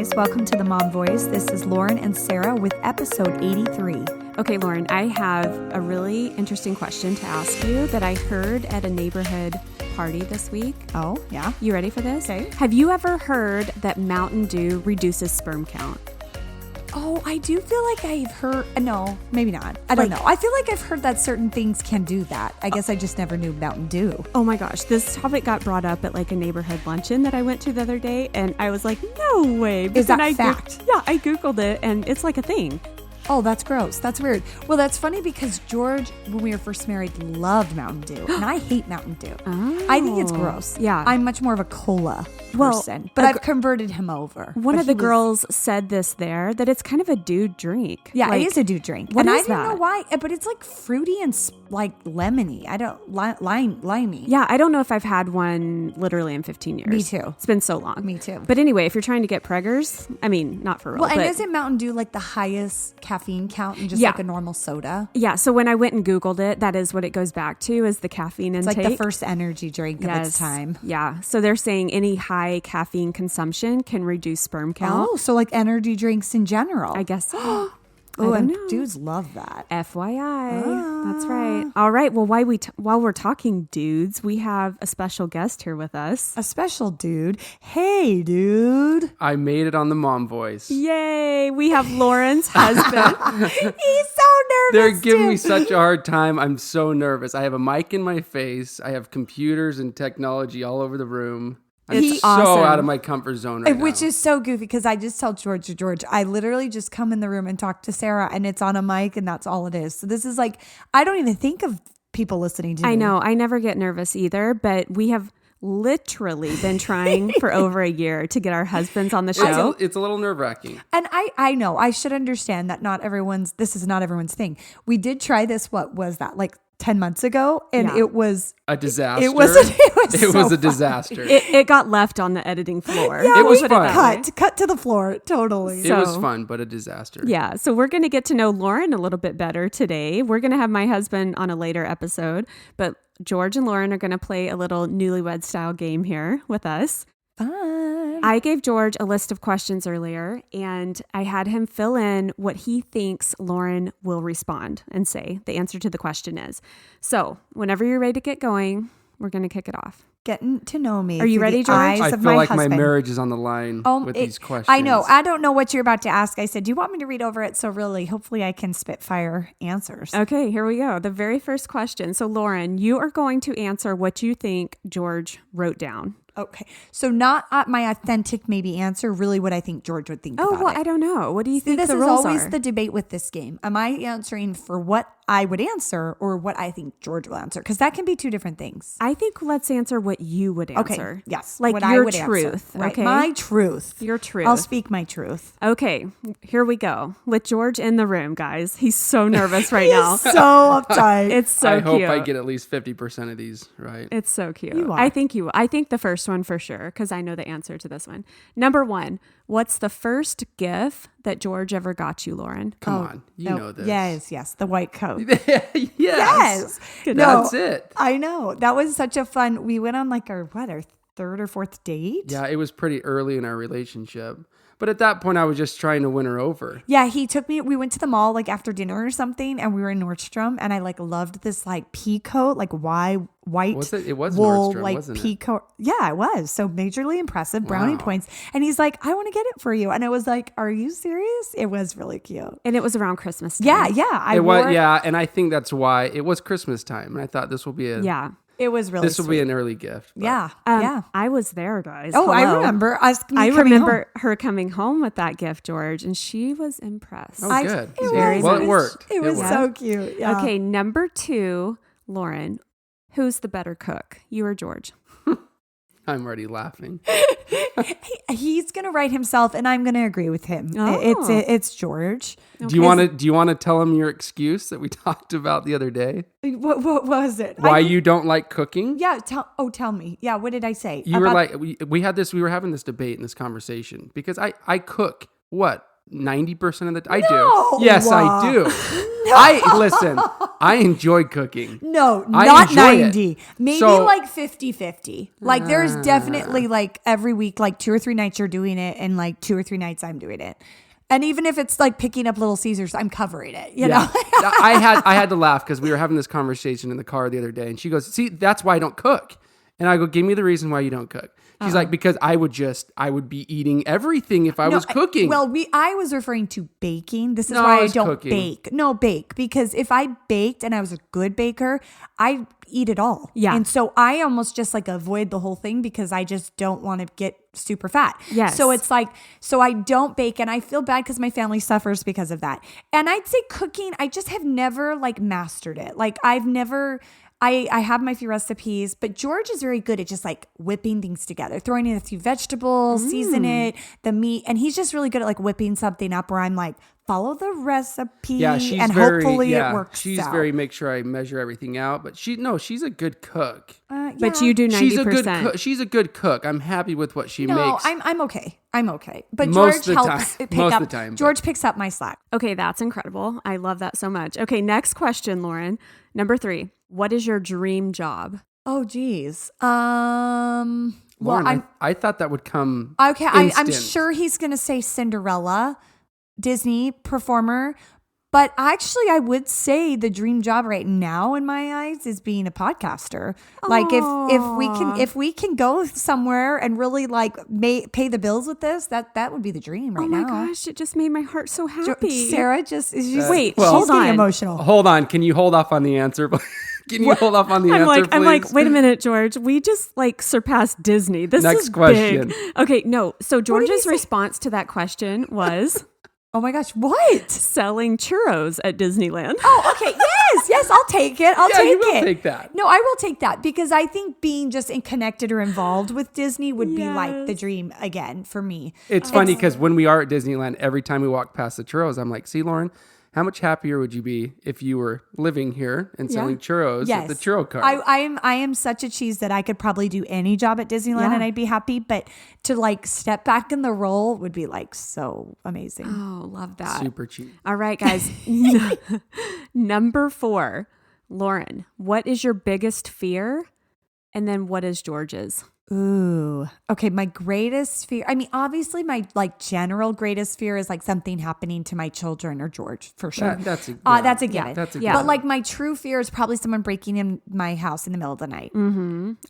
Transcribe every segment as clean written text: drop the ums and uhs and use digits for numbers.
guys. Welcome to the Mom Voice. This is Lauren and Sarah with episode 83. Okay, Lauren, I have a really interesting question to ask you that I heard at a neighborhood party this week. Oh, yeah? You ready for this? Okay. Have you ever heard that Mountain Dew reduces sperm count? Oh, I do feel like I've heard... No, maybe not. I don't know. I feel like I've heard that certain things can do that. I guess I just never knew Mountain Dew. Oh my gosh, this topic got brought up at like a neighborhood luncheon that I went to the other day, and I was like, no way. Is that fact? Yeah, I Googled it, and it's like a thing. Oh, that's gross. That's weird. Well, that's funny because George, when we were first married, loved Mountain Dew. And I hate Mountain Dew. Oh. I think it's gross. Yeah. I'm much more of a cola person. But I've converted him over. One of the girls said this there, that it's kind of a dude drink. Yeah, like, it is a dude drink. What and is I didn't that? know why, but it's like fruity and like lemony. I don't, limey. Yeah, I don't know if I've had one literally in 15 years. Me too. It's been so long. Me too. But anyway, if you're trying to get preggers, I mean, not for real. Well, and but isn't Mountain Dew like the highest caffeine count in just Yeah. like a normal soda? yeah, so when I went and Googled it, that is what it goes back to, is the caffeine It's intake. like the first energy drink of its time. Yeah, so they're saying any high caffeine consumption can reduce sperm count. Oh, so like energy drinks in general. I guess so. Oh, I and don't know. dudes love that. FYI. That's right. All right. Well, while we're talking dudes, we have a special guest here with us. A special dude. Hey, dude. I made it on the Mom Voice. Yay. We have Lauren's husband. He's so nervous. They're giving too. me such a hard time. I'm so nervous. I have a mic in my face. I have computers and technology all over the room. I'm It's so awesome. out of my comfort zone right Which now. is so goofy because I just tell George, I literally just come in the room and talk to Sarah and it's on a mic and that's all it is. So this is like, I don't even think of people listening to me. I know. I never get nervous either, but we have literally been trying for over a year to get our husbands on the show. It's a little nerve-wracking. And I know, I should understand that this is not everyone's thing. We did try this, what was that, like 10 months ago? And Yeah. it was A disaster. It was so a funny. disaster. It got left on the editing floor. Yeah, It was we fun. cut to the floor, totally. It was so- fun, but a disaster. Yeah, so we're going to get to know Lauren a little bit better today. We're going to have my husband on a later episode, but George and Lauren are going to play a little newlywed-style game here with us. Fun. I gave George a list of questions earlier, and I had him fill in what he thinks Lauren will respond and say the answer to the question is. So whenever you're ready to get going, we're going to kick it off. Getting to know me. Are you through ready, the George? eyes I of feel like husband. my marriage is on the line with these questions. I know. I don't know what you're about to ask. I said, do you want me to read over it? So really, hopefully I can spitfire answers. Okay, here we go. The very first question. So Lauren, you are going to answer what you think George wrote down. Okay. So not my authentic maybe answer, really what I think George would think Oh, about well, it. I don't know. What do you think This the is rules always are? the debate with this game. Am I answering for what I would answer or what I think George will answer? Because that can be two different things. I think let's answer what you would answer. Okay. Yes. Like what your I would truth. Answer. Right. Okay. My truth. Your truth. I'll speak my truth. Okay, here we go. With George in the room, guys. He's so nervous right now. So uptight. It's so I hope cute. I get at least 50% of these right. It's so cute. You are. I think the first one for sure, because I know the answer to this one. Number one, what's the first gift that George ever got you, Lauren? Come on. You know this. Yes. The white coat. Yes. That's it. I know. That was such a fun. We went on like our third or fourth date. Yeah, it was pretty early in our relationship. But at that point, I was just trying to win her over. Yeah, he took me. We went to the mall like after dinner or something, and we were in Nordstrom, and I like loved this like pea coat, like white Was it? It was wool, Nordstrom, like wasn't pea it? coat. Yeah, it was so majorly impressive, brownie Wow. points. And he's like, "I want to get it for you," and I was like, "Are you serious?" It was really cute. And it was around Christmas time. Yeah. It was, yeah, and I think that's why it was Christmas time, and I thought this will be Yeah. It was really. this will be an early gift. but- Yeah. I was there, guys. Oh, I Hello. remember. I remember her coming home with that gift, George, and she was impressed. Oh, good. It Very well, nice. it worked. It was worked. so cute. Yeah. Okay, number two, Lauren, who's the better cook, you or George? I'm already laughing. He's gonna write himself, and I'm gonna agree with him. Oh. It's George. Do you want to tell him your excuse that we talked about the other day? What was it? Why you don't like cooking? Yeah. Tell me. Yeah. What did I say? You were like we were having this debate and this conversation because I cook what 90% of the time. I do. Yes, I do. I listen. I enjoy cooking. No, I not enjoy it. 90. Maybe So- like 50-50. Like there's definitely like every week, like 2 or 3 nights you're doing it and like 2 or 3 nights I'm doing it. And even if it's like picking up Little Caesars, I'm covering it, you know? I had to laugh because we were having this conversation in the car the other day, and she goes, "See, that's why I don't cook." And I go, "Give me the reason why you don't cook." She's like, "Because I would be eating everything if I was cooking." I was referring to baking. This is No, why I I was don't cooking. bake. No, bake. Because if I baked and I was a good baker, I eat it all. Yeah. And so I almost just like avoid the whole thing because I just don't want to get super fat. Yes. So it's like, so I don't bake and I feel bad because my family suffers because of that. And I'd say cooking, I just have never like mastered it. Like I've never... I have my few recipes, but George is very good at just like whipping things together, throwing in a few vegetables, season it, the meat. And he's just really good at like whipping something up where I'm like, follow the recipe hopefully it works She's out. very make sure I measure everything out, but she's a good cook. But you do 90%. She's a good cook. She's a good cook. I'm happy with what she makes. I'm okay. I'm okay. But Most George of the helps time. pick Most up. of the time, but- George picks up my slack. Okay, that's incredible. I love that so much. Okay, next question, Lauren. Number 3. What is your dream job? Oh, geez. Lauren, I thought that would come. Okay, I'm instant. sure he's going to say Cinderella, Disney performer. But actually, I would say the dream job right now in my eyes is being a podcaster. Like if we can go somewhere and really like pay the bills with this, that would be the dream right now. Oh my gosh, it just made my heart so happy. Sarah just Wait, she's hold getting on. emotional. Hold on. Can you hold off on the answer? Can you hold off on the answer, please? I'm like, wait a minute, George. We just like surpassed Disney. This Next is question. big. Okay, no. So did he George's say? response to that question was Oh my gosh, what? selling churros at Disneyland. Oh, okay. Yes, I'll take it. I'll Yeah, take you will it. take that. No, I will take that because I think being just connected or involved with Disney would be like the dream again for me. It's funny because when we are at Disneyland, every time we walk past the churros, I'm like, "See, Lauren, how much happier would you be if you were living here and selling churros at the churro cart?" I am such a cheese that I could probably do any job at Disneyland and I'd be happy. But to like step back in the role would be like so amazing. Oh, love that. Super cheap. All right, guys. Number 4, Lauren, what is your biggest fear? And then what is George's? Ooh. Okay. My greatest fear. I mean, obviously my like general greatest fear is like something happening to my children or George for sure. That's a That's a given. That's a Yeah. But like my true fear is probably someone breaking in my house in the middle of the night.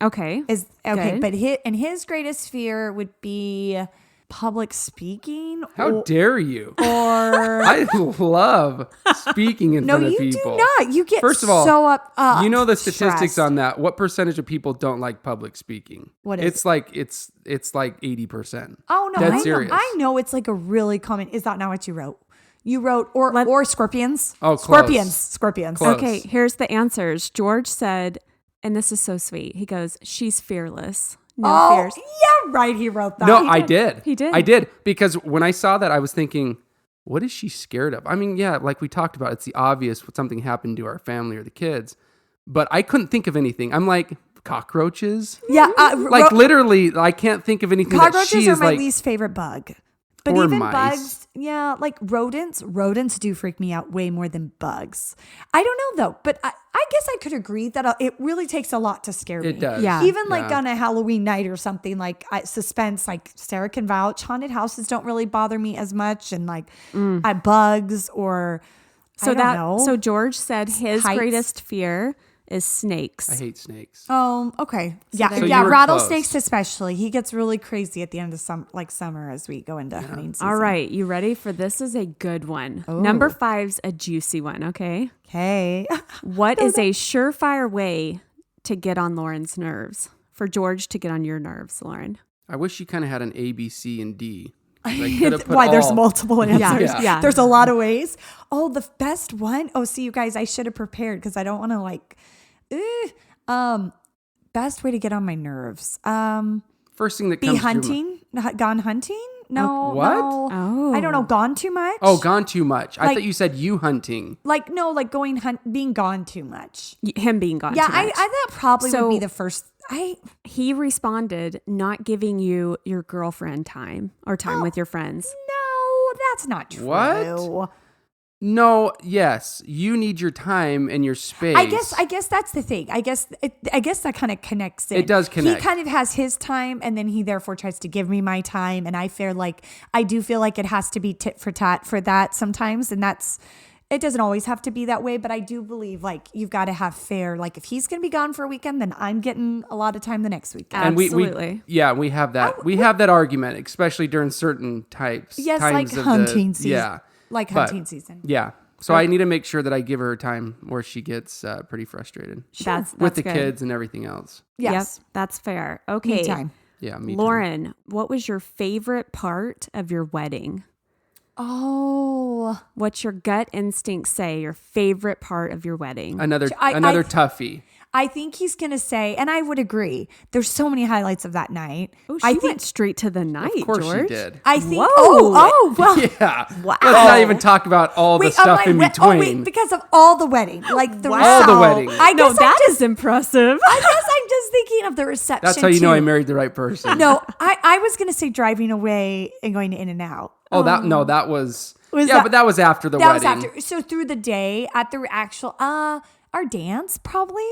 Okay. Is okay. Good. But his greatest fear would be public speaking. How dare you? Or I love speaking in no, front of you people. do not. You get First of all, so up. you know the statistics stressed. on that. What percentage of people don't like public speaking? What is it's like it's like 80%. Oh no, Dead serious. I know it's like a really common. Is that not what you wrote? You wrote or scorpions. Oh, close. Scorpions. Close. Okay, here's the answers. George said, and this is so sweet. He goes, "She's fearless. No fears." Yeah, right. He wrote that. No, I did. He did. I did because when I saw that, I was thinking, what is she scared of? I mean, yeah, like we talked about, it's the obvious when something happened to our family or the kids, but I couldn't think of anything. I'm like, cockroaches? Yeah, Like literally, I can't think of anything that she cockroaches is are my like. least favorite bug. But Or even mice. bugs, yeah, like rodents do freak me out way more than bugs. I don't know though, but I guess I could agree that it really takes a lot to scare me. It does. Yeah. Even like Yeah. on a Halloween night or something, like suspense, like Sarah can vouch, haunted houses don't really bother me as much. And like bugs or I don't know. So George said his Heights. greatest fear is snakes. I hate snakes. Okay. Yeah. So yeah. you were Rattlesnakes, close. especially. He gets really crazy at the end of summer as we go into hunting season. All right, you ready for this? Is a good one. Number 5's a juicy one, okay? Okay. What is a surefire way to get on Lauren's nerves? For George to get on your nerves, Lauren. I wish you kind of had an A, B, C, and D. They could have put Why there's all- multiple answers. Yeah. There's a lot of ways. Oh, the best one. Oh, see, you guys, I should have prepared because I don't want to like. Best way to get on my nerves. First thing that Be comes to your hunting. Gone hunting? No. What? No. Oh. I don't know. Gone too much. Oh, gone too much. I Like- thought you said you hunting. Like no, like being gone too much. Him being gone Yeah, too much. I that probably So- would be the first. He responded, not giving you your girlfriend time or time with your friends. No, that's not true. What? No, yes, you need your time and your space. I guess that's the thing. I guess that kind of connects in. It does connect. He kind of has his time, and then he therefore tries to give me my time, and I do feel like it has to be tit for tat for that sometimes, and it doesn't always have to be that way, but I do believe like you've got to have fair. Like if he's going to be gone for a weekend, then I'm getting a lot of time the next weekend. And Absolutely. we have that. We have that argument, especially during certain times. Yes, times like of hunting season. Yeah. Like hunting season. Yeah. So I need to make sure that I give her time or she gets pretty frustrated. That's with the good. kids and everything else. Yes. Yep, that's fair. Okay. Me time. Yeah, me too. Lauren, what was your favorite part of your wedding? Oh. What's your gut instinct say your favorite part of your wedding? Another I- toughie. I think he's going to say, and I would agree, there's so many highlights of that night. Oh, she I think went straight to the night, Of course George. she did. I think. Whoa. Well. Yeah. Wow. Let's not even talk about all the Wait, stuff in between. Oh, wait, because of all the wedding, like the All the wedding. I No, guess that is impressive. I guess I'm just thinking of the reception. That's how you know too. I married the right person. No, I was gonna say driving away and going to In-N-Out. Oh, that was Was yeah, that- but that was after the That wedding. was after. So through the day at the actual our dance probably.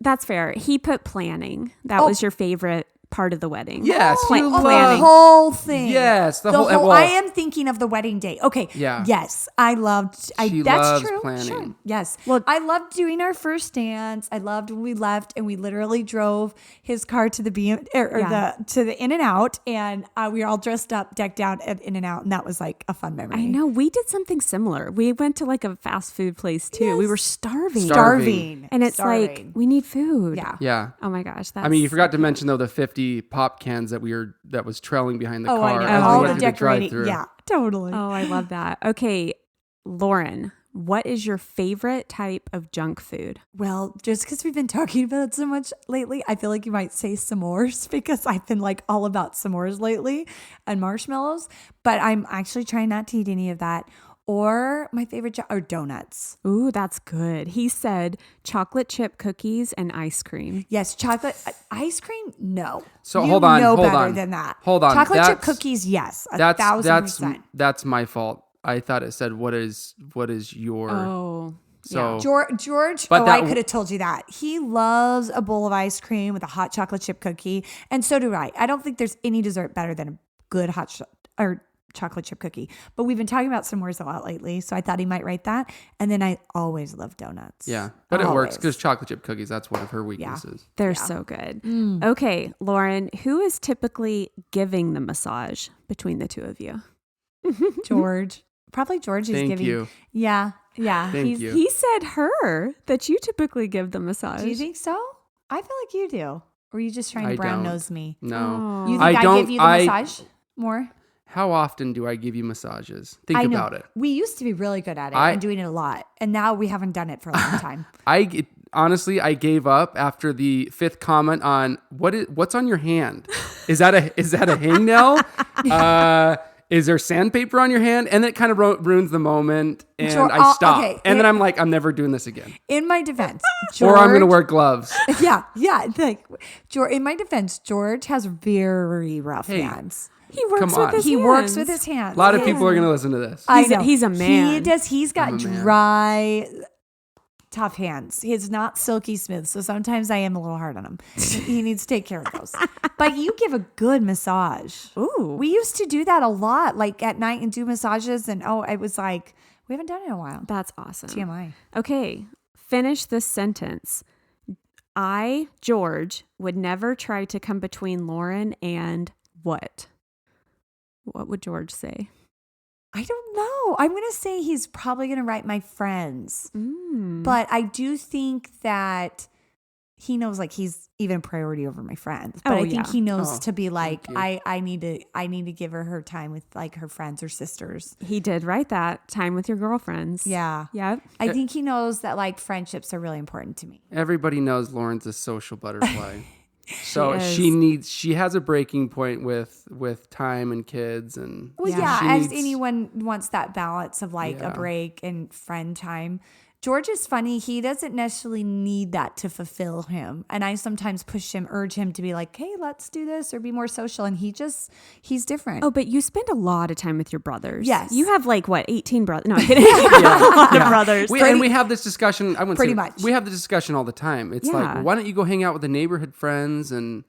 That's fair. He put planning. That Oh. was your favorite part of the wedding. Yes, you Plan- love- planning. The whole thing. Yes, the whole- whole. well- I am thinking of the wedding day. Okay. Yeah. Yes, I loved. She that's loves true. planning. Sure. Yes. Well- I loved doing our first dance. I loved when we left and we literally drove his car to the to the In-N-Out, and we were all dressed up, decked out at In-N-Out, and that was like a fun memory. I know. We did something similar. We went to like a fast food place too. We Yes. were starving. Starving. And it's like, Starving. we need food. Yeah. Yeah. Oh my gosh. That's, I mean, you forgot to mention though the 50 pop cans that was trailing behind the Oh, car I know. as we All went the through the decorating. drive-thru. Yeah, totally. Oh, I love that. Okay. Lauren, what is your favorite type of junk food? Well, just because we've been talking about it so much lately, I feel like you might say s'mores because I've been like all about s'mores lately and marshmallows, but I'm actually trying not to eat any of that. Or my favorite are donuts. Ooh, that's good. He said chocolate chip cookies and ice cream. Yes, chocolate ice cream. No. So You hold on, know hold better on. than that. Hold on, Chocolate chip that's- cookies. Yes, That's 1,000%. that's my fault. I thought it said what is your Oh, so George, But I that- could have told you that. He loves a bowl of ice cream with a hot chocolate chip cookie, and so do I. I don't think there's any dessert better than a good or chocolate chip cookie. But we've been talking about s'mores a lot lately, so I thought he might write that. And then I always love donuts. yeah, but it works Always. because chocolate chip cookies. That's one of her weaknesses. they're so good. Okay, Lauren, who is typically giving the massage between the two of you? George. Probably George is Thank giving. you. Yeah. Yeah. Thank you. He said her that you typically give the massage. Do you think so? I feel like you do. Or are you just trying to I brown don't. nose me? No. You think I I, don't- give you the I- massage more? How often do I give you massages? Think I know. about it. We used to be really good at it I- and doing it a lot. And now we haven't done it for a long time. Honestly, I gave up after the 5th comment on what's on your hand. Is that a hangnail? Is there sandpaper on your hand? And then it kind of ruins the moment, and Sure. I stop. Okay. And then I'm like, I'm never doing this again. In my defense, Or I'm going to George- wear gloves. Yeah. Like, George, in my defense, George has very rough Hey. hands. He works Come with on. his He hands. works with his hands. A lot of people are going to listen to this. I He's a- know. he's a man. He does. He's got I'm a man. dry, tough hands. He's not silky smooth. So sometimes I am a little hard on him. He needs to take care of those. But you give a good massage. Ooh. We used to do that a lot, like at night and do massages. And it was like, we haven't done it in a while. That's awesome. TMI. Okay, finish this sentence. I, George, would never try to come between Lauren and what? What would George say? I don't know. I'm going to say he's probably going to write my friends. Mm. But I do think that he knows like he's even a priority over my friends. But Oh, I think yeah. he knows Oh, to be like, thank I need to give her time with like her friends or sisters. He did write that. Time with your girlfriends. Yeah. Yep. I think he knows that like friendships are really important to me. Everybody knows Lauren's a social butterfly. So is. she has a breaking point with time and kids and Well, Yeah. yeah, she as needs- anyone wants that balance of like Yeah. a break and friend time. George is funny. He doesn't necessarily need that to fulfill him. And I sometimes urge him to be like, hey, let's do this or be more social. And he's different. Oh, but you spend a lot of time with your brothers. Yes. You have 18 brothers. No, I'm kidding. A lot of brothers. And we have this discussion. I wouldn't Pretty say, much. We have the discussion all the time. It's like, why don't you go hang out with the neighborhood friends and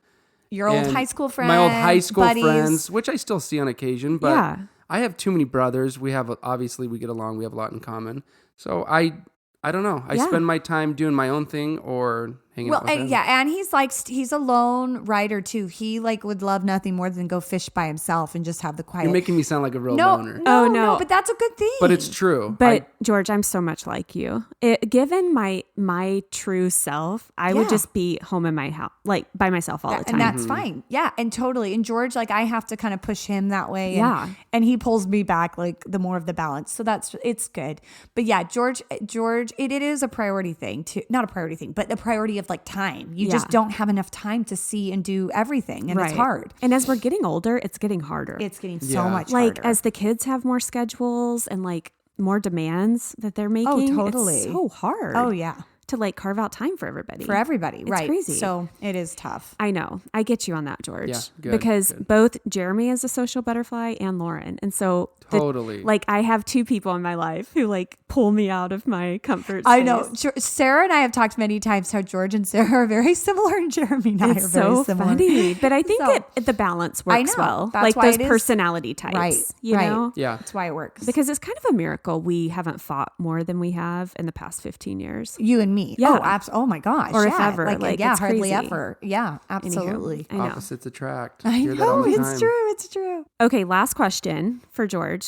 your old high school friends? My old high school buddies. friends, which I still see on occasion. But I have too many brothers. We have, obviously, we get along. We have a lot in common. So I don't know. I spend my time doing my own thing or hanging out with him. Yeah, and he's a lone rider too. He would love nothing more than go fish by himself and just have the quiet. You're making me sound like a real loner. No, but that's a good thing. But it's true. But George, I'm so much like you. Given my true self, I would just be home in my house, by myself all the time. And that's fine. Yeah, and totally. And George, I have to kind of push him that way. And he pulls me back, the more of the balance. So it's good. But yeah, George, it is a priority thing too. Not a priority thing, but the priority of time. You just don't have enough time to see and do everything. And it's hard. And as we're getting older, it's getting harder. It's getting so much harder. As the kids have more schedules and more demands that they're making. Oh, totally. It's so hard. Oh, yeah. To carve out time for everybody. It's right. Crazy. So it is tough. I know. I get you on that, George. Yeah, good, because both Jeremy is a social butterfly and Lauren. And so totally. I have two people in my life who pull me out of my comfort space. I know. Sarah and I have talked many times how George and Sarah are very similar and Jeremy and I are very similar. It's so funny. But I think the balance works well. That's why those personality types. Right. You know? Yeah. That's why it works. Because it's kind of a miracle we haven't fought more than we have in the past 15 years. You and me. Yeah. Oh, absolutely. Oh my gosh. Or if ever. It's hardly crazy. Ever. Yeah, absolutely. I know. Opposites attract. I Hear that all know. the It's time. true. It's true. Okay, last question for George.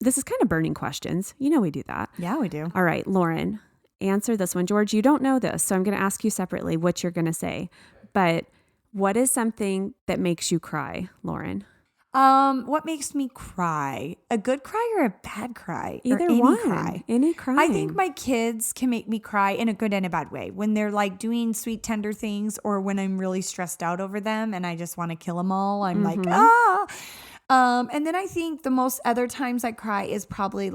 This is kind of burning questions. You know we do that. Yeah, we do. All right, Lauren, answer this one. George, you don't know this, so I'm going to ask you separately what you're going to say. But what is something that makes you cry, Lauren? What makes me cry? A good cry or a bad cry? Either or any one. Cry? Any crying. I think my kids can make me cry in a good and a bad way. When they're doing sweet, tender things, or when I'm really stressed out over them and I just want to kill them all. I'm and then I think the most other times I cry is probably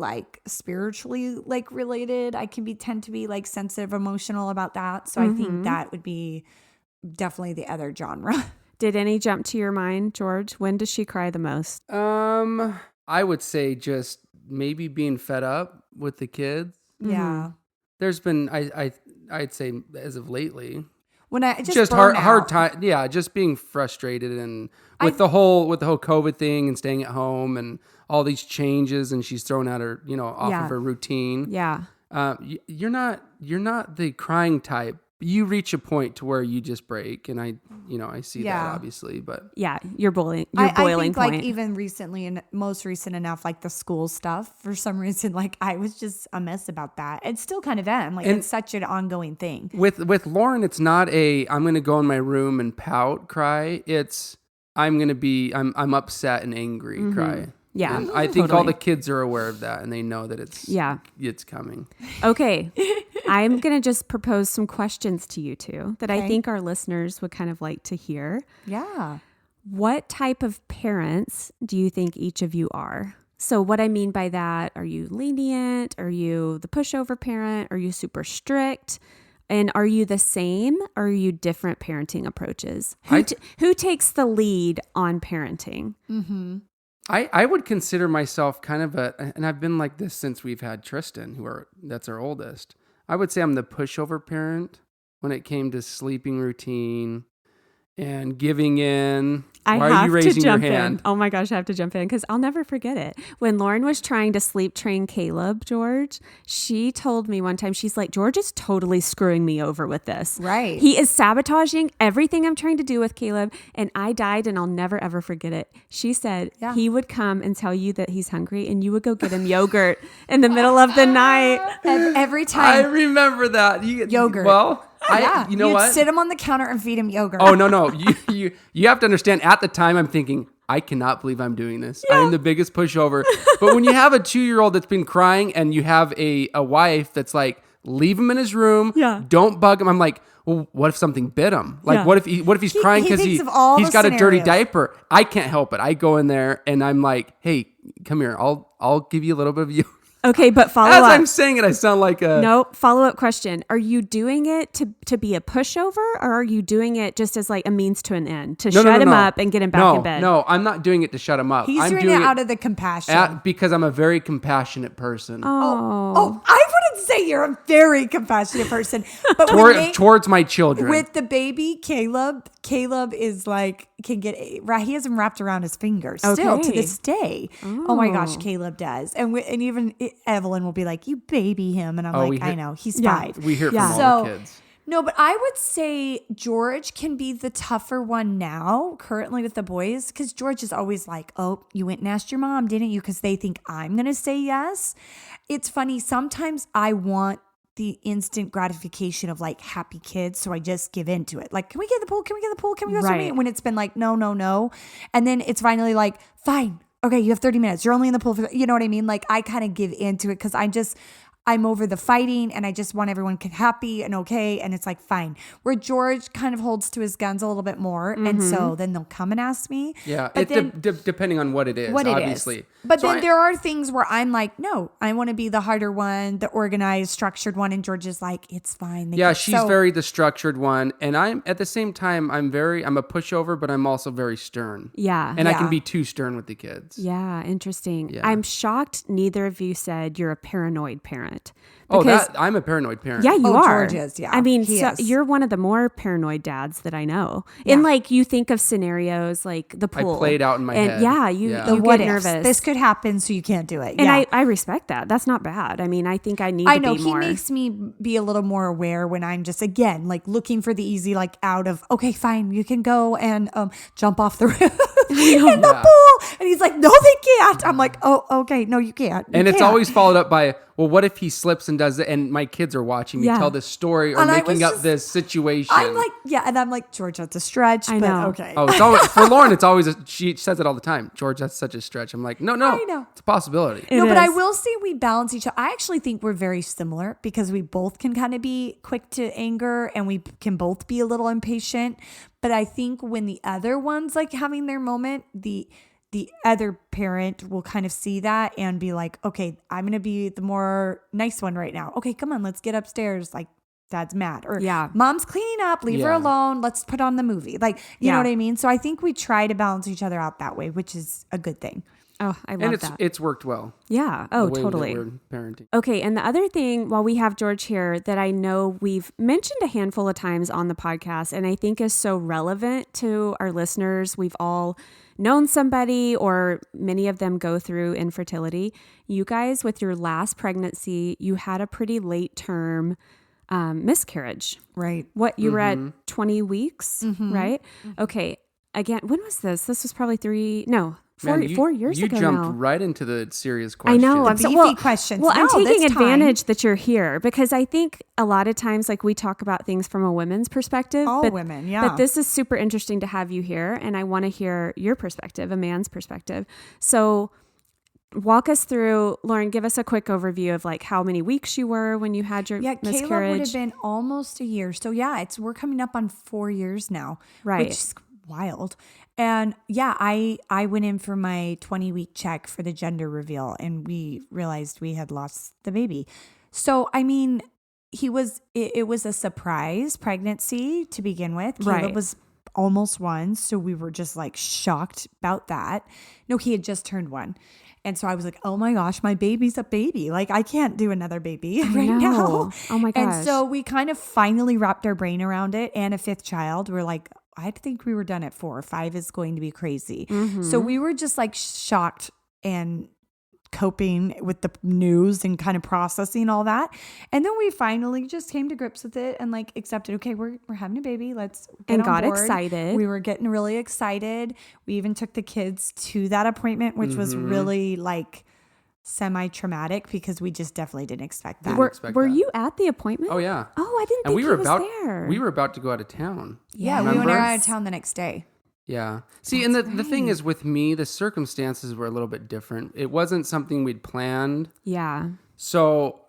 spiritually related. I can tend to be sensitive, emotional about that. So I think that would be definitely the other genre. Did any jump to your mind, George? When does she cry the most? I would say just maybe being fed up with the kids. Yeah. There's been I'd say as of lately. When I just hard time, just being frustrated and with the whole COVID thing and staying at home and all these changes, and she's thrown out her off of her routine. Yeah, you're not the crying type. You reach a point to where you just break, and I see that obviously, but you're boiling. I think point. Even recently and most recent enough, the school stuff. For some reason, I was just a mess about that. And still kind of am. It's such an ongoing thing. With Lauren, it's not I'm going to go in my room and pout cry. It's I'm upset and angry cry. Yeah, and I think all the kids are aware of that, and they know that it's coming. Okay, I'm gonna just propose some questions to you two that I think our listeners would kind of like to hear. Yeah. What type of parents do you think each of you are? So what I mean by that, are you lenient? Are you the pushover parent? Are you super strict? And are you the same, or are you different parenting approaches? Who takes the lead on parenting? Mm-hmm. I would consider myself kind of and I've been like this since we've had Tristan, that's our oldest. I would say I'm the pushover parent when it came to sleeping routine and giving in. Why are you raising your hand? Oh my gosh, I have to jump in because I'll never forget it. When Lauren was trying to sleep train Caleb, George, she told me one time, she's like, George is totally screwing me over with this. Right. He is sabotaging everything I'm trying to do with Caleb, and I died, and I'll never ever forget it. She said he would come and tell you that he's hungry, and you would go get him yogurt in the middle of the night. Every time. I remember that. Yogurt. Well, you know You'd what? sit him on the counter and feed him yogurt. Oh, no. You have to understand, at the time I'm thinking, I cannot believe I'm doing this. I'm the biggest pushover. But when you have a 2-year-old that's been crying and you have a wife that's like, leave him in his room, don't bug him. I'm like, well, what if something bit him? What if he's crying because he's got a dirty diaper? I can't help it. I go in there and I'm like, hey, come here. I'll give you a little bit of Okay, but follow As up. I'm saying it, I sound like a... Nope. Follow-up question. Are you doing it to be a pushover, or are you doing it just as like a means to an end, to shut him up and get him back in bed? No, I'm not doing it to shut him up. He's doing it out of the compassion. Because I'm a very compassionate person. Oh, I wouldn't say you're a very compassionate person. But towards my children. With the baby, Caleb is like, he has him wrapped around his fingers still to this day. Oh my gosh, Caleb does. And even Evelyn will be like, you baby him. And I'm I know, he's 5. We hear from all the kids. No, but I would say George can be the tougher one now, currently with the boys, because George is always like, oh, you went and asked your mom, didn't you? Because they think I'm going to say yes. It's funny. Sometimes I want the instant gratification of like happy kids. So I just give into it. Like, can we get the pool? Can we get the pool? Can we go swimming? When it's been like, no. And then it's finally like, fine. Okay, you have 30 minutes. You're only in the pool for, you know what I mean? Like I kind of give into it because I'm over the fighting and I just want everyone happy and okay. And it's like, fine. Where George kind of holds to his guns a little bit more. And so then they'll come and ask me. Yeah. Depending on what it is, obviously. But then there are things where I'm like, no, I want to be the harder one, the organized, structured one. And George is like, it's fine. She's very the structured one. And I'm at the same time, I'm a pushover, but I'm also very stern. Yeah. And I can be too stern with the kids. Yeah. Interesting. Yeah. I'm shocked neither of you said you're a paranoid parent. I'm a paranoid parent. Yeah, you are. George is, yeah. I mean, is. You're one of the more paranoid dads that I know. Yeah. And like you think of scenarios like the pool. I played out in my head. Yeah, you get nervous. This could happen, so you can't do it. And I respect that. That's not bad. I mean, I think I need to be more. He makes me be a little more aware when I'm just, again, like looking for the easy, like out of, okay, fine, you can go and jump off the roof in the pool. And he's like, no, they can't. I'm like, oh, okay, no, you can't. It's always followed up by, well, what if he slips and does it? And my kids are watching me tell this story or and making up this situation. I'm like, and I'm like, George, that's a stretch. I know. Okay. Oh, it's always, for Lauren, it's always, she says it all the time. George, that's such a stretch. I'm like, no, I know. It's a possibility. But I will say we balance each other. I actually think we're very similar because we both can kind of be quick to anger and we can both be a little impatient. But I think when the other one's like having their moment, the other parent will kind of see that and be like, okay, I'm going to be the more nice one right now. Okay, come on, let's get upstairs. Like, dad's mad. Or mom's cleaning up, leave her alone. Let's put on the movie. Like, you know what I mean? So I think we try to balance each other out that way, which is a good thing. Oh, I love that. It's worked well. Yeah. Oh, totally. We're parenting. Okay. And the other thing, while we have George here, that I know we've mentioned a handful of times on the podcast, and I think is so relevant to our listeners. We've all known somebody, or many of them go through infertility. You guys, with your last pregnancy, you had a pretty late term miscarriage. Right. What, you were at 20 weeks, right? Okay. Again, when was this? This was probably 4 years ago. You jumped right into the serious question. I know. I'm beefy questions. Well, I'm taking advantage that you're here because I think a lot of times, like, we talk about things from a women's perspective. Women, yeah. But this is super interesting to have you here, and I want to hear your perspective, a man's perspective. So walk us through, Lauren, give us a quick overview of like how many weeks you were when you had your miscarriage. Caleb would have been almost a year. So we're coming up on 4 years now. Right. Which is wild. And I went in for my 20-week check for the gender reveal and we realized we had lost the baby. So, I mean, it was a surprise pregnancy to begin with. Caleb was almost 1. So we were just like shocked about that. No, he had just turned 1. And so I was like, oh my gosh, my baby's a baby. Like I can't do another baby now. Oh my gosh. And so we kind of finally wrapped our brain around it. And a 5th child, we're like, I think we were done at 4. 5 is going to be crazy. Mm-hmm. So we were just like shocked and coping with the news and kind of processing all that. And then we finally just came to grips with it and like accepted, okay, we're having a baby. Let's get on board. Excited. We were getting really excited. We even took the kids to that appointment, which was really like semi-traumatic because we just definitely didn't expect that. Were you at the appointment? Oh yeah. Oh, I didn't think he was there. We were about to go out of town. Yeah, we went out of town the next day. Yeah. See, and the thing is with me, the circumstances were a little bit different. It wasn't something we'd planned. Yeah. So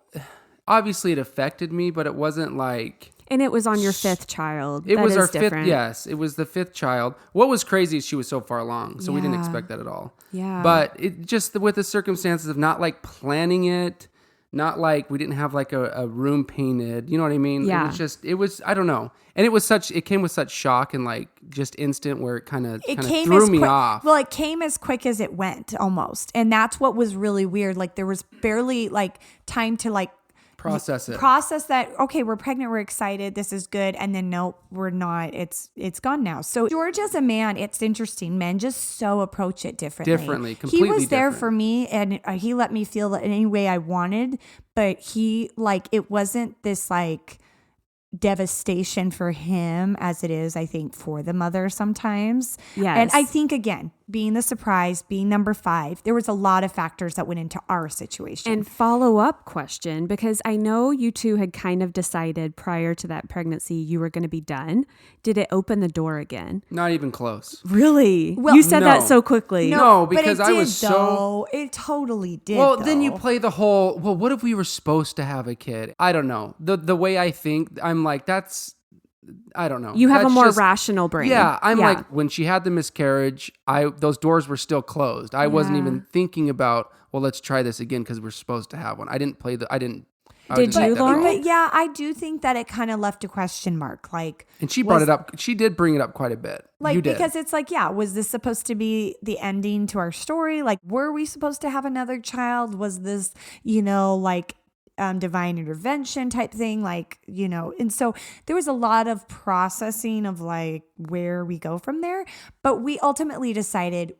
obviously it affected me, but it wasn't like... And it was on your fifth child. It That was is our different. fifth. Yes, it was the fifth child. What was crazy is she was so far along, so we didn't expect that at all. Yeah. But it just with the circumstances of not like planning it, not like we didn't have like a room painted. You know what I mean? Yeah. It was I don't know. And it came with such shock and like just instant where it kind of came threw as me quick, off. Well, it came as quick as it went almost. And that's what was really weird. Like there was barely like time to like Process that. Okay, we're pregnant. We're excited. This is good. And then nope, we're not. It's gone now. So George, as a man, it's interesting. Men just so approach it differently. Completely He was there different. for me, and he let me feel that in any way I wanted. But he like it wasn't this like devastation for him as it is, I think, for the mother sometimes. Yes. And I think, again, being the surprise, being number 5, there was a lot of factors that went into our situation. And follow-up question, because I know you two had kind of decided prior to that pregnancy you were going to be done. Did it open the door again? Not even close. Really? Well, you said no. that so quickly. No, but because it I did, was though. It totally did. Well, then you though. play the whole, well, what if we were supposed to have a kid? I don't know. The way I think, I'm like, I don't know. You have That's a more just- rational brain. Yeah, I'm like, when she had the miscarriage, those doors were still closed. I wasn't Yeah. even thinking about, well, let's try this again because we're supposed to have one. I didn't play I didn't Did think you, that at all. Lauren? But yeah, I do think that it kind of left a question mark. Like, And she brought it up. She did bring it up quite a bit. like, You did. because it's like, yeah, was this supposed to be the ending to our story? Like, were we supposed to have another child? Was this, like divine intervention type thing? Like, and so there was a lot of processing of like where we go from there. But we ultimately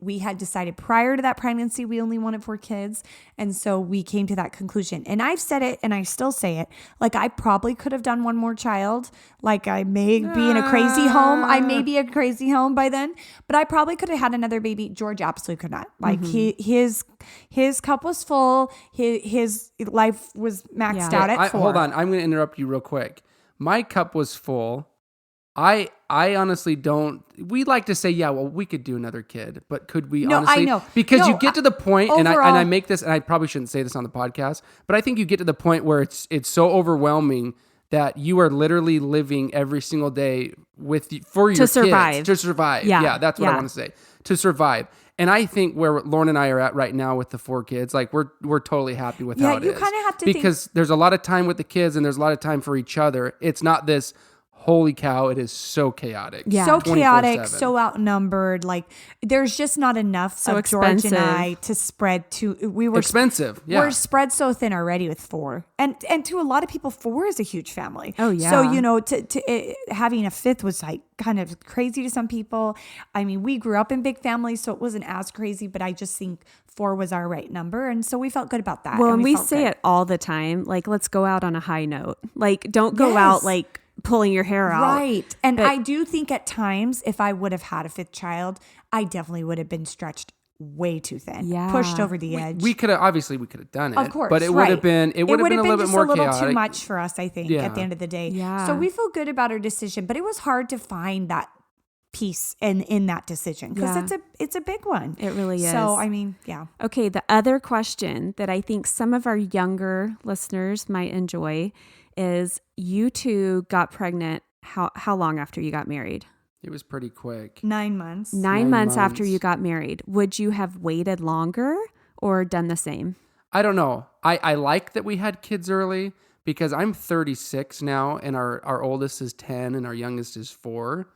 we had decided prior to that pregnancy, we only wanted 4 kids. And so we came to that conclusion. And I've said it and I still say it. Like, I probably could have done one more child. Like, I may be in a crazy home. I may be a crazy home by then, but I probably could have had another baby. George absolutely could not. Like, his cup was full. His life was maxed out at 4. Hold on. I'm going to interrupt you real quick. My cup was full. I honestly don't. We like to say, yeah, well, we could do another kid, but could we No, honestly? I know. Because No, you get to the point, and overall- I make this, and I probably shouldn't say this on the podcast, but I think you get to the point where it's so overwhelming that you are literally living every single day for your survive. kids, to survive. Yeah. Yeah, that's what I Yeah. want to say. To survive. And I think where Lauren and I are at right now with the 4 kids, like we're totally happy with how it is. you kind of have to think- because there's a lot of time with the kids and there's a lot of time for each other. It's not this, holy cow, it is so chaotic. Yeah. So chaotic, 24/7. so outnumbered. Like, there's just not enough So of George and expensive. I to spread to. We were Expensive. Yeah. We're spread so thin already with 4, and to a lot of people, 4 is a huge family. Oh, yeah. So having a 5th was like kind of crazy to some people. I mean, we grew up in big families, so it wasn't as crazy. But I just think 4 was our right number, and so we felt good about that. Well, and we felt say good. it all the time. Like, let's go out on a high note. Like, don't go Yes. out like pulling your hair out. Right. And But- I do think at times, if I would have had a 5th child, I definitely would have been stretched way too thin, Yeah. pushed over the edge. we could have done it. Of course, but it would have been a little bit just more a little chaotic. too much for us, I think, Yeah. at the end of the day. Yeah. So we feel good about our decision, but it was hard to find that piece in that decision because Yeah. it's a big one. It really is. So I mean, yeah. Okay, the other question that I think some of our younger listeners might enjoy is you two got pregnant how long after you got married? It was pretty quick. 9 months. 9 months after months. you got married. Would you have waited longer or done the same? I don't know. I like that we had kids early because I'm 36 now and our oldest is 10 and our youngest is 4.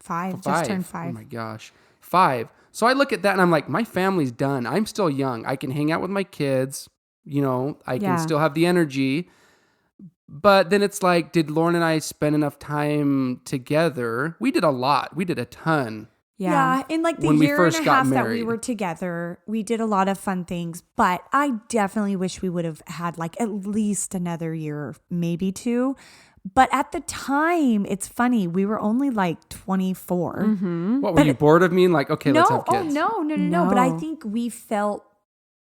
5. Just turned 5. Oh my gosh. 5. So I look at that and I'm like, my family's done. I'm still young. I can hang out with my kids. I can Yeah. still have the energy. But then it's like, did Lauren and I spend enough time together? We did a lot. We did a ton. Yeah. In like the When we year first and a got half that we married. were together, we did a lot of fun things, but I definitely wish we would have had like at least another year, maybe 2. But at the time, it's funny, we were only like 24. What, were you bored of me? And like, okay, let's have kids. No. But I No. think we felt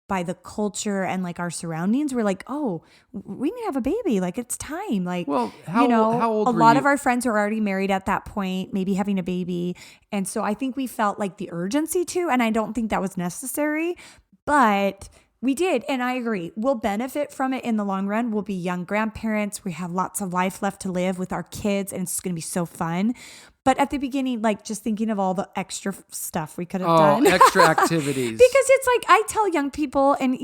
by the culture and like our surroundings, we're like, oh, we need to have a baby. Like, it's time. Like, Well, how old a were lot you? of our friends were already married at that point, maybe having a baby. And so I think we felt like the urgency to, and I don't think that was necessary, but We did. And I agree. We'll benefit from it in the long run. We'll be young grandparents. We have lots of life left to live with our kids, and it's going to be so fun. But at the beginning, like just thinking of all the extra stuff we could have done. Extra activities. Because it's like, I tell young people, and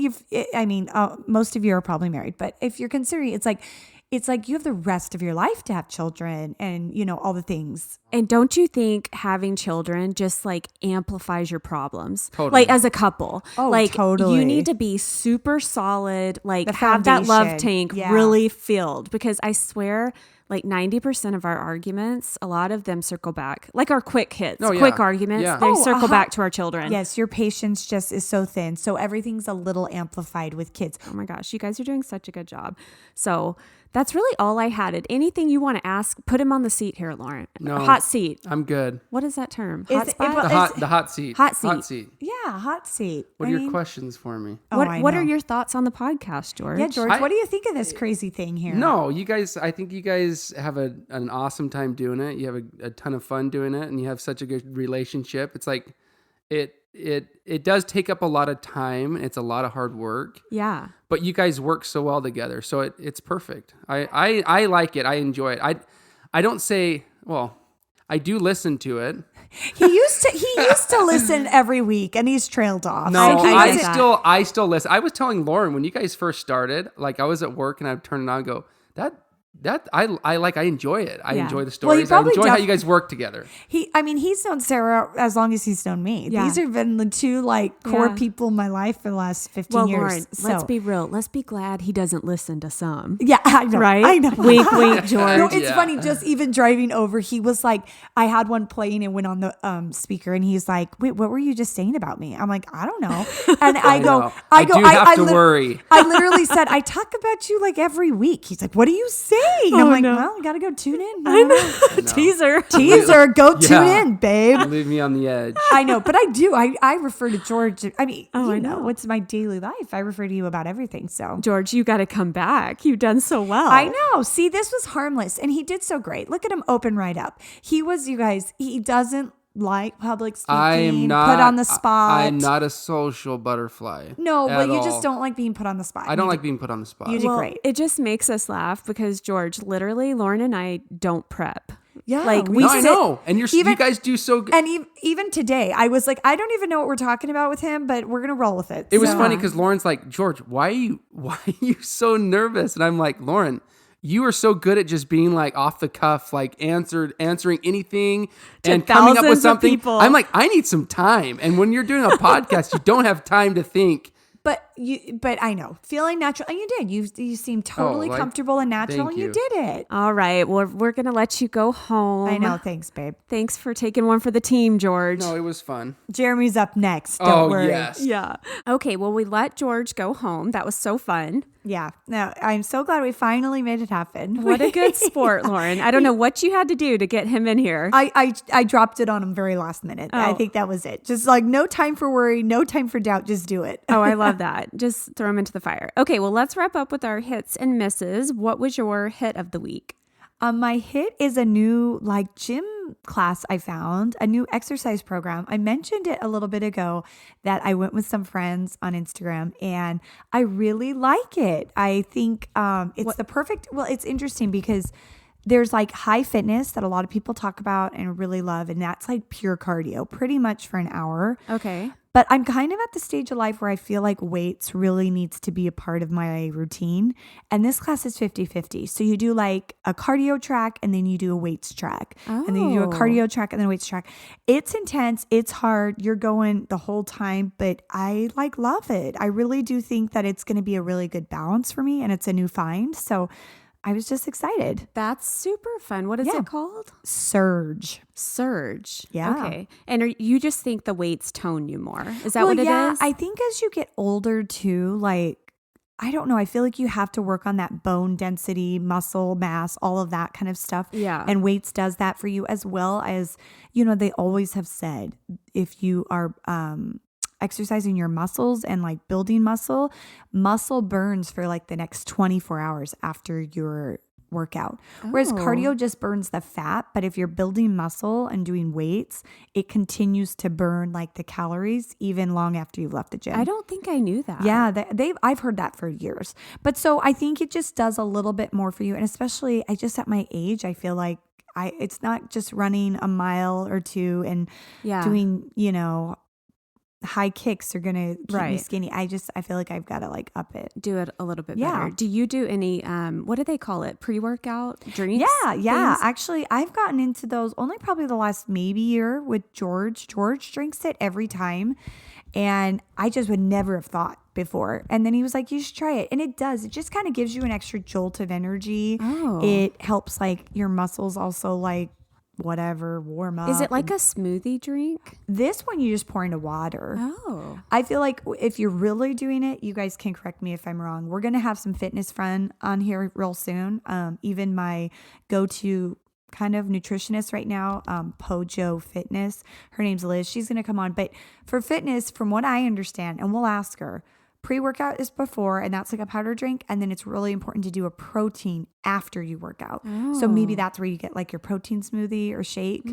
most of you are probably married, but if you're considering, it's like you have the rest of your life to have children and, all the things. And don't you think having children just like amplifies your problems? Totally. Like as a couple. Oh, like totally. You need to be super solid, like The have that love foundation. tank Yeah. really filled. Because I swear, like 90% of our arguments, a lot of them circle back. Like our quick hits, quick arguments, they circle back to our children. Yes, your patience just is so thin. So everything's a little amplified with kids. Oh my gosh, you guys are doing such a good job. So that's really all I had. Anything you want to ask, put him on the seat here, Lauren. No, hot seat. I'm good. What is that term? Is Hot it- spot? well, The hot seat. Hot seat. Hot seat. Yeah, hot seat. What are your questions for me? What are your thoughts on the podcast, George? Yeah, George, what do you think of this crazy thing here? No, I think you guys have an awesome time doing it. You have a ton of fun doing it, and you have such a good relationship. It's like, it does take up a lot of time. And it's a lot of hard work. Yeah. But you guys work so well together, so it's perfect. I like it. I enjoy it. I don't say, well, I do listen to it. He used to listen every week, and he's trailed off. No, I I still listen. I was telling Lauren when you guys first started, like I was at work and I'd turn it on and go, I enjoy it. I enjoy the stories. I enjoy how you guys work together. He's known Sarah as long as he's known me. Yeah. These have been the two core people in my life for the last 15 years. Lauren, let's be real. Let's be glad he doesn't listen to some. Yeah, I know. Right? I know. Wink, wink, George. No, it's funny. Just even driving over, he was like, I had one playing and went on the speaker, and he's like, "Wait, what were you just saying about me?" I'm like, "I don't know." And I go, I have to worry. I literally said, "I talk about you like every week." He's like, "What do you say?" And I'm like, "Well, you gotta go tune in." I know. Teaser, go tune in, babe. Leave me on the edge. I know, but I do. I refer to George. I mean, I know. It's my daily life. I refer to you about everything. So, George, you got to come back. You've done so well. I know. See, this was harmless, and he did so great. Look at him open right up. He was, you guys, he doesn't like public speaking, put on the spot. I'm not a social butterfly. No, but you just don't like being put on the spot. I don't like being put on the spot. You did great. It just makes us laugh because, George, literally, Lauren and I don't prep. Yeah, like I know, and you guys do so good. And even today, I was like, I don't even know what we're talking about with him, but we're gonna roll with it. It was funny because Lauren's like, George, why are you so nervous? And I'm like, Lauren, you are so good at just being like off the cuff, like answering anything and coming up with something. I'm like, I need some time. And when you're doing a podcast, you don't have time to think. But I know, feeling natural, and you did. You seemed totally comfortable and natural, and you did it. All right, well, we're gonna let you go home. I know. Thanks, babe. Thanks for taking one for the team, George. No, it was fun. Jeremy's up next. Don't worry. Yes. Yeah. Okay. Well, we let George go home. That was so fun. Yeah. No, I'm so glad we finally made it happen. What a good sport, Lauren. I don't know what you had to do to get him in here. I dropped it on him very last minute. I think that was it. Just like no time for worry, no time for doubt. Just do it. Oh, I love that. Just throw him into the fire. Okay, well, let's wrap up with our hits and misses. What was your hit of the week? My hit is a new gym class I found, a new exercise program. I mentioned it a little bit ago that I went with some friends on Instagram, and I really like it. I think it's it's interesting because there's like high fitness that a lot of people talk about and really love, and that's like pure cardio pretty much for an hour. Okay. But I'm kind of at the stage of life where I feel like weights really needs to be a part of my routine. And this class is 50-50. So you do like a cardio track and then you do a weights track. Oh. And then you do a cardio track and then a weights track. It's intense. It's hard. You're going the whole time, but I love it. I really do think that it's going to be a really good balance for me, and it's a new find. So I was just excited. That's super fun. What is it called? Surge. Yeah. Okay. And you just think the weights tone you more? Is that what it is? I think as you get older too, I don't know. I feel like you have to work on that bone density, muscle mass, all of that kind of stuff. Yeah. And weights does that for you, as well as, they always have said if you are exercising your muscles and muscle burns for the next 24 hours after you're workout. Whereas cardio just burns the fat, but if you're building muscle and doing weights, it continues to burn like the calories even long after you've left the gym. I don't think I knew that. Yeah, I've heard that for years. But so I think it just does a little bit more for you. And especially I just at my age, I feel like it's not just running a mile or two and doing, high kicks are gonna keep me skinny. I feel like I've got to like up it, do it a little bit better. Do you do any what do they call it, pre-workout drinks? Yeah Actually, I've gotten into those only probably the last maybe year with George drinks it every time, and I just would never have thought before. And then he was like, you should try it. And it does. It just kind of gives you an extra jolt of energy. It helps like your muscles also like warm up. Is it like a smoothie drink? This one you just pour into water. Oh. I feel like if you're really doing it, you guys can correct me if I'm wrong. We're going to have some fitness friend on here real soon. Even my go-to kind of nutritionist right now, Pojo Fitness. Her name's Liz. She's going to come on. But for fitness, from what I understand, and we'll ask her, pre-workout is before, and that's like a powder drink. And then it's really important to do a protein after you work out. So maybe that's where you get like your protein smoothie or shake.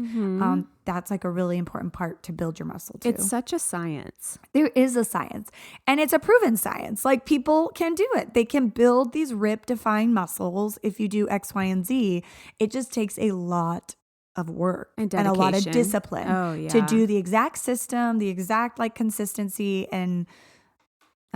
That's like a really important part to build your muscle too. It's such a science. There is a science, and it's a proven science. Like people can do it. They can build these defined muscles if you do X, Y, and Z. It just takes a lot of work and a lot of discipline to do the exact system, the exact like consistency, and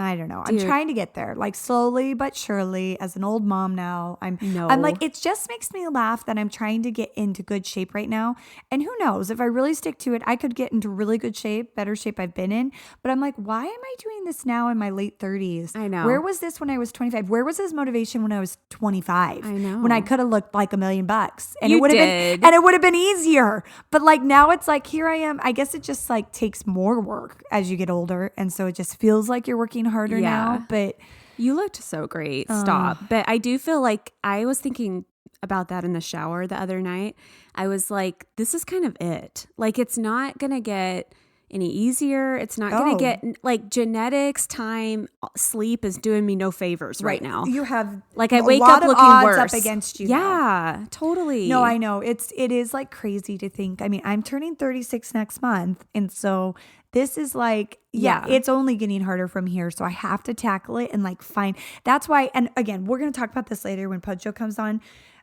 I don't know. I'm trying to get there, like slowly but surely. As an old mom now, I'm like, it just makes me laugh that I'm trying to get into good shape right now. And who knows, if I really stick to it, I could get into really good shape, better shape I've been in. But I'm like, why am I doing this now in my late 30s? I know. Where was this when I was 25? Where was this motivation when I was 25? I know. When I could have looked like $1 million, and You it would have did. been, and it would have been easier. But like now, it's like here I am. I guess it just like takes more work as you get older, and so it just feels like you're working harder now. But you looked so great. Stop. But I do feel like I was thinking about that in the shower the other night. I was like, this is kind of it. Like, it's not going to get any easier. It's not going to get like genetics, time, sleep is doing me no favors right now. You have like I wake up looking worse. Up against you. Yeah, totally. No, I know. It is like crazy to think. I mean, I'm turning 36 next month, and so this is like, it's only getting harder from here. So I have to tackle it and like find. That's why. And again, we're going to talk about this later when Pojo comes on.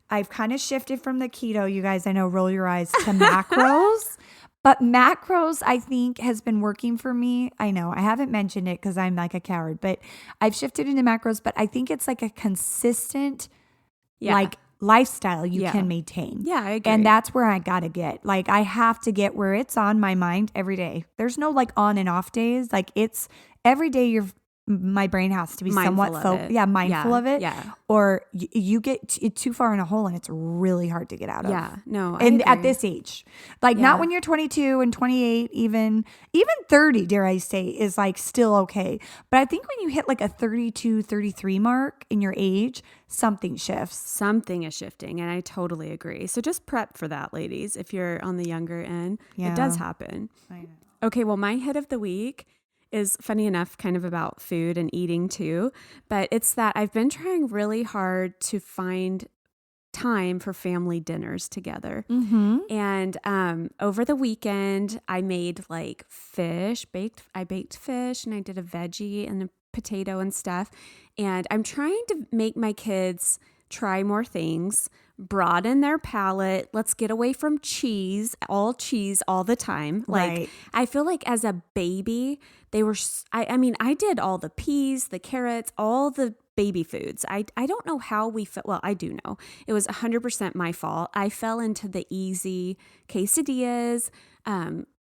I've kind of shifted from the keto, you guys, I know, roll your eyes, to macros. But macros, I think, has been working for me. I know I haven't mentioned it because I'm like a coward, but I've shifted into macros. But I think it's like a consistent, like lifestyle you can maintain. Yeah, I agree. And that's where I got to get. Like, I have to get where it's on my mind every day. There's no like on and off days. Like, it's every day my brain has to be mindful somewhat mindful of it. Yeah. Or you get too far in a hole and it's really hard to get out of. Yeah. No. And at this age, like not when you're 22 and 28, even 30, dare I say, is like still okay. But I think when you hit like a 32, 33 mark in your age, something shifts. Something is shifting. And I totally agree. So just prep for that, ladies. If you're on the younger end, it does happen. I know. Okay. Well, my hit of the week is, funny enough, kind of about food and eating too, but it's that I've been trying really hard to find time for family dinners together. Mm-hmm. And over the weekend, I made like I baked fish, and I did a veggie and a potato and stuff. And I'm trying to make my kids try more things, broaden their palate. Let's get away from cheese all the time. Like, I feel like as a baby, they were, I mean, I did all the peas, the carrots, all the baby foods. I don't know how we felt. Well, I do know. It was 100% my fault. I fell into the easy quesadillas,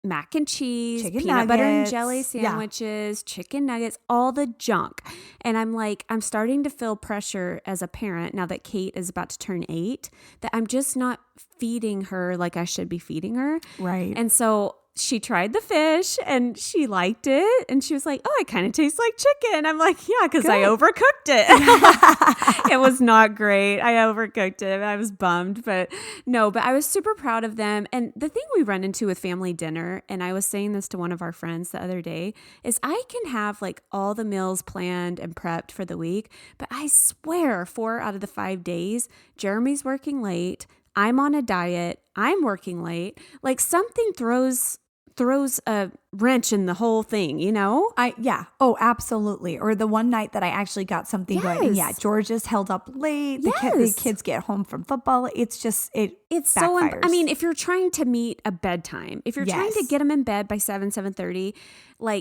mac and cheese, chicken peanut nuggets, butter and jelly sandwiches, chicken nuggets, all the junk. And I'm starting to feel pressure as a parent now that Kate is about to turn 8, that I'm just not feeding her like I should be feeding her. Right. And so she tried the fish and she liked it. And she was like, oh, it kind of tastes like chicken. I'm like, yeah, because I overcooked it. It was not great. I overcooked it. I was bummed, but I was super proud of them. And the thing we run into with family dinner, and I was saying this to one of our friends the other day, is I can have like all the meals planned and prepped for the week, but I swear 4 out of the 5 days, Jeremy's working late. I'm on a diet. I'm working late. Like something throws a wrench in the whole thing, you know? Oh, absolutely. Or the one night that I actually got something going. And yeah, George is held up late. The kids get home from football. It's just, it's backfires. So, if you're trying to meet a bedtime, if you're trying to get them in bed by 7:30,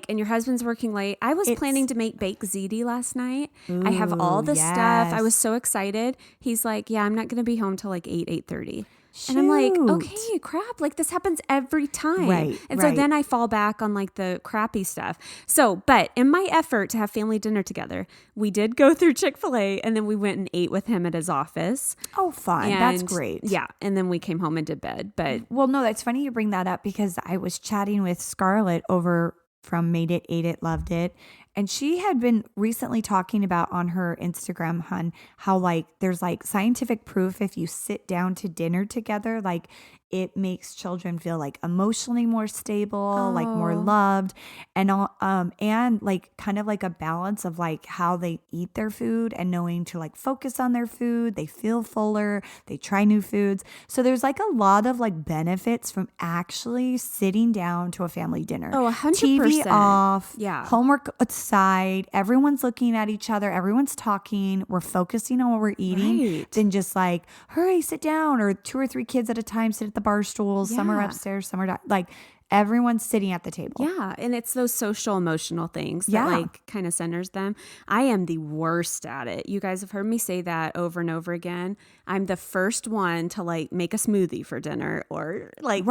and your husband's working late, I was planning to make baked ziti last night. I have all the stuff. I was so excited. He's like, yeah, I'm not going to be home till like 8:30. And I'm like, okay, crap. Like this happens every time. Right. And so then I fall back on like the crappy stuff. So, but in my effort to have family dinner together, we did go through Chick-fil-A and then we went and ate with him at his office. Oh, fun. That's great. Yeah. And then we came home and did bed. But well, no, that's funny you bring that up because I was chatting with Scarlett over from Made It, Ate It, Loved It. And she had been recently talking about on her Instagram, how like there's like scientific proof if you sit down to dinner together, like it makes children feel like emotionally more stable, like more loved, and like kind of like a balance of like how they eat their food and knowing to like focus on their food. They feel fuller. They try new foods. So there's like a lot of like benefits from actually sitting down to a family dinner. Oh, 100%. TV off. Yeah. Homework aside. Everyone's looking at each other. Everyone's talking. We're focusing on what we're eating. Right. Then just like, hurry, sit down. Or 2 or 3 kids at a time sit at the bar stools. Some are upstairs, some are not. Like everyone's sitting at the table. Yeah. And it's those social emotional things that like kind of centers them. I am the worst at it. You guys have heard me say that over and over again. I'm the first one to like make a smoothie for dinner or like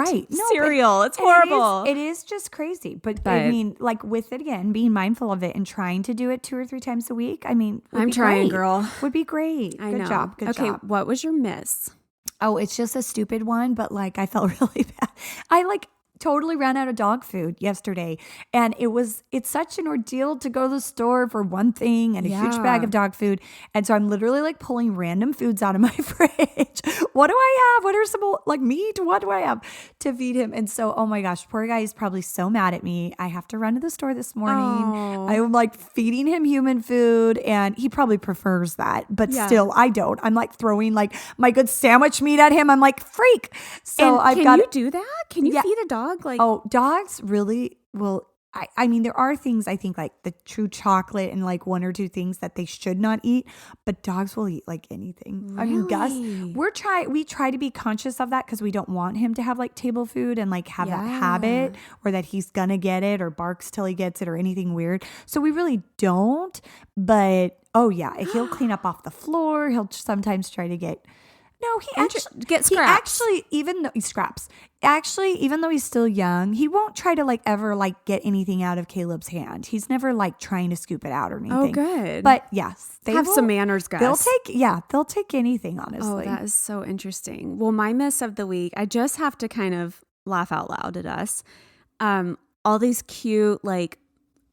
cereal. It's horrible. It is just crazy. But I mean, like with it again, being mindful of it and trying to do it 2 or 3 times a week. I mean, I'm trying, great. Girl. Would be great. Good job. Good job. Okay. What was your miss? Oh, it's just a stupid one, but like I felt really bad. I like totally ran out of dog food yesterday. And it's such an ordeal to go to the store for one thing and a huge bag of dog food. And so I'm literally like pulling random foods out of my fridge. What do I have? What are some like meat? What do I have to feed him? And so, oh my gosh, poor guy is probably so mad at me. I have to run to the store this morning. I'm like feeding him human food and he probably prefers that, but still I don't. I'm like throwing like my good sandwich meat at him. I'm like, freak. So can you do that? Can you feed a dog? Like, dogs really will. I mean, there are things I think like the true chocolate and like 1 or 2 things that they should not eat, but dogs will eat like anything. Really? I mean, Gus, we try to be conscious of that because we don't want him to have like table food and like have that habit or that he's gonna get it or barks till he gets it or anything weird. So we really don't. But he'll clean up off the floor. He'll sometimes try to get. No, he actually, even though he scraps, even though he's still young, he won't try to like ever like get anything out of Caleb's hand. He's never like trying to scoop it out or anything. Oh, good. But yes, they have some manners, guys. They'll take anything, honestly. Oh, that is so interesting. Well, my miss of the week, I just have to kind of laugh out loud at us. All these cute like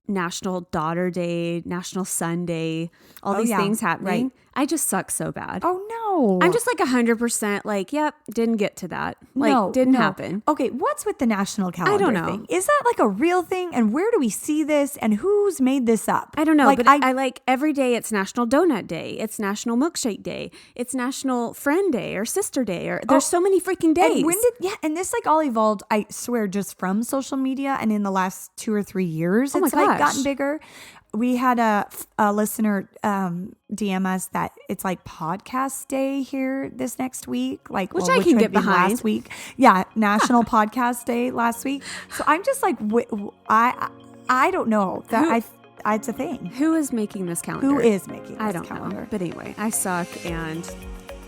National Daughter Day, National Son Day, all these things happening. Right. I just suck so bad. Oh no. I'm just like 100% like, yep, didn't get to that. Like didn't happen. Okay, what's with the national calendar I don't know. thing? Is that like a real thing? And where do we see this? And who's made this up? I don't know, but I like every day it's National Donut Day. It's National Milkshake Day. It's National Friend Day or Sister Day. Or there's so many freaking days. And and this like all evolved, I swear, just from social media and in the last 2 or 3 years. It's like gotten bigger. We had a listener DM us that it's like podcast day here this next week, which I can get behind. Last week, National Podcast Day last week. So I'm just like, I don't know that it's a thing. Who is making this calendar? Who is making this I don't calendar? know. But anyway, I suck and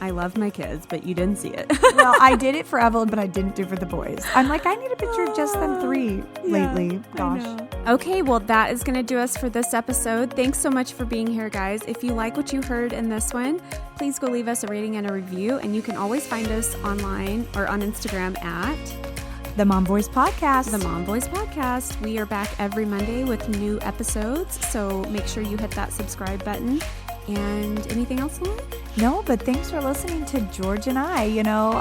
I love my kids, but you didn't see it. Well, I did it for Evelyn, but I didn't do it for the boys. I'm like, I need a picture of just them 3 lately. Gosh. Okay, well, that is going to do us for this episode. Thanks so much for being here, guys. If you like what you heard in this one, please go leave us a rating and a review. And you can always find us online or on Instagram at The Mom Voice Podcast. The Mom Voice Podcast. We are back every Monday with new episodes, so make sure you hit that subscribe button. And anything else, Lauren? No, but thanks for listening to George and I. You know,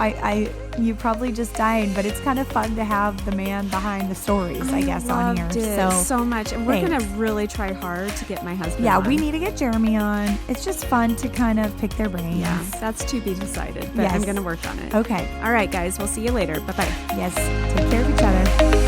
you probably just died, but it's kind of fun to have the man behind the stories, I guess, on here. So much. And we're going to really try hard to get my husband on. We need to get Jeremy on. It's just fun to kind of pick their brains. Yeah, that's to be decided, but I'm going to work on it. Okay. All right, guys. We'll see you later. Bye-bye. Yes. Take care of each other.